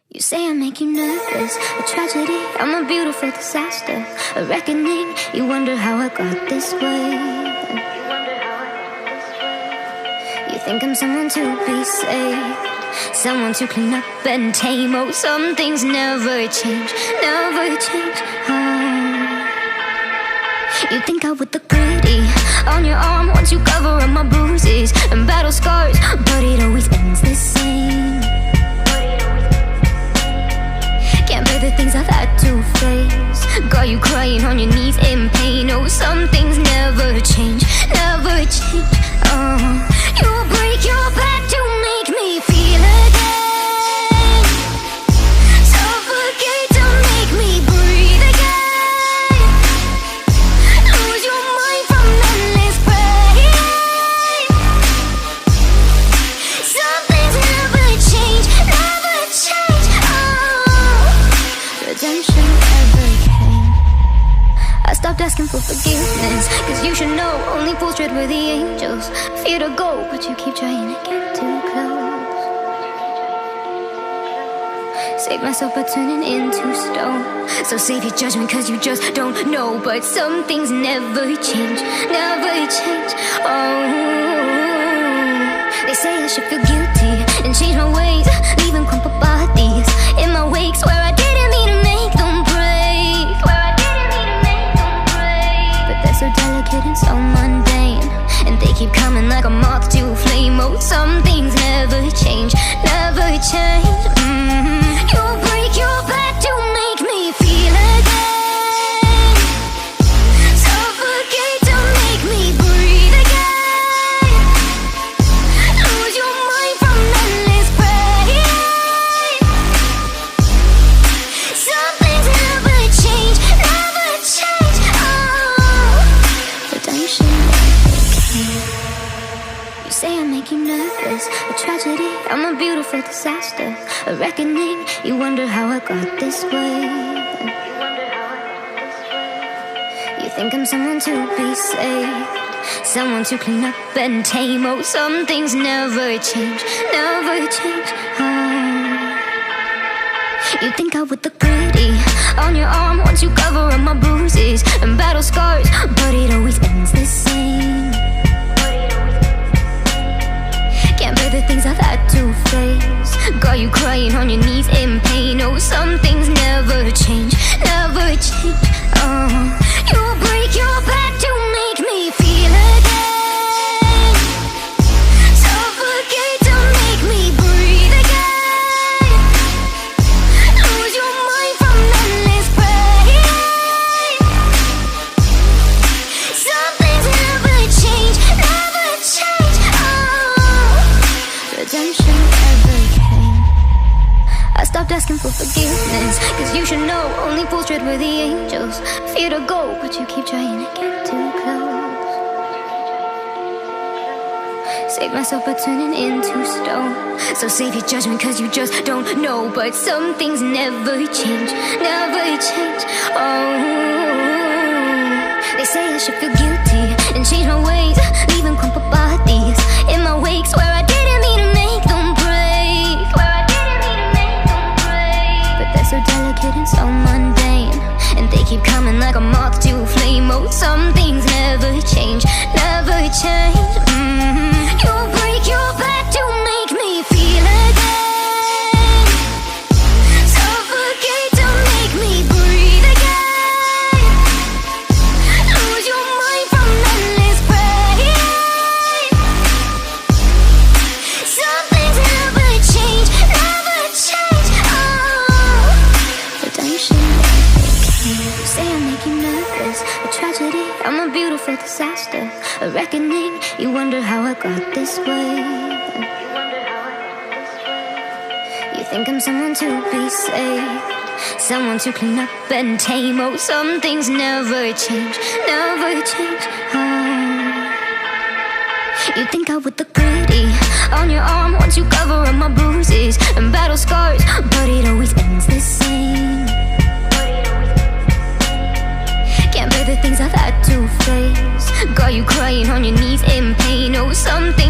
You say I make you nervous, a tragedy, I'm a beautiful disaster, a reckoning, you wonder how I got this way. You think I'm someone to be saved, someone to clean up and tame. Oh, some things never change, never change. Oh. You think I would look pretty on your arm once you cover up my bruises and battle scars, but it always ends the same. Can't bear the things I've had to face, got you crying on your knees in pain. Oh, some things never change, never change. Oh, you break your back to make me feel again, suffocate to make me breathe again, lose your mind from endless pain. Some things never change, never change. Oh, redemption ever came. I stopped asking for forgiveness, cause you should know only fools tread where the angels fear to go, but you keep trying to get too close. Save myself by turning into stone, so save your judgment cause you just don't know. But some things never change, never change. Oh, they say I should feel guilty and change my ways, leaving crumpled bodies in my wake. Swear I didn't mean to make them break, swear I didn't mean to make them break. But they're so delicate and so mundane, and they keep coming like a moth to a flame. Oh, some things never change, never change. You break your back to make me feel again, suffocate to make me breathe again, lose your mind from endless pain. Some things never change, never change. Oh, redemption never came. You say I make you nervous, a tragedy, I'm a beautiful disaster, a reckoning, you wonder how I got this way. You think I'm someone to be saved, someone to clean up and tame. Oh, some things never change, never change. Oh. You think I would look pretty on your arm once you cover up my bruises and battle scars, but it always ends the same. Can't bear the things I've had to face, got you crying on your knees in pain. Oh, some things never change, never change. Oh, you break your back to make me feel again, suffocate to make me breathe again, lose your mind from endless pain. Some things never change, never change. Oh, redemption ever came. I stopped asking for forgiveness, cause you should know only fools tread where the angels fear to go, but you keep trying to get too close. Save myself by turning into stone, so save your judgment cause you just don't know. But some things never change, never change. Oh, they say I should feel guilty and change my ways, leaving crumpled bodies in my wake. Swear I didn't mean to make them break, swear I didn't mean to make them break. But they're so delicate and so mundane, and they keep coming like a moth to a flame. Oh, some things never change, never change. You break your back to make me feel again, suffocate to make me breathe again, lose your mind from endless pain. Some things never change, never change. Oh, redemption never came. You say I make you nervous, a tragedy, I'm a beautiful disaster, a reckoning, you wonder how I got this way. You think I'm someone to be saved, someone to clean up and tame. Oh, some things never change, never change. Oh. You think I would look pretty on your arm once you cover up my bruises and battle scars, but it always ends the same. Can't bear the things I've had to face, got you crying on your knees in pain. Oh, some things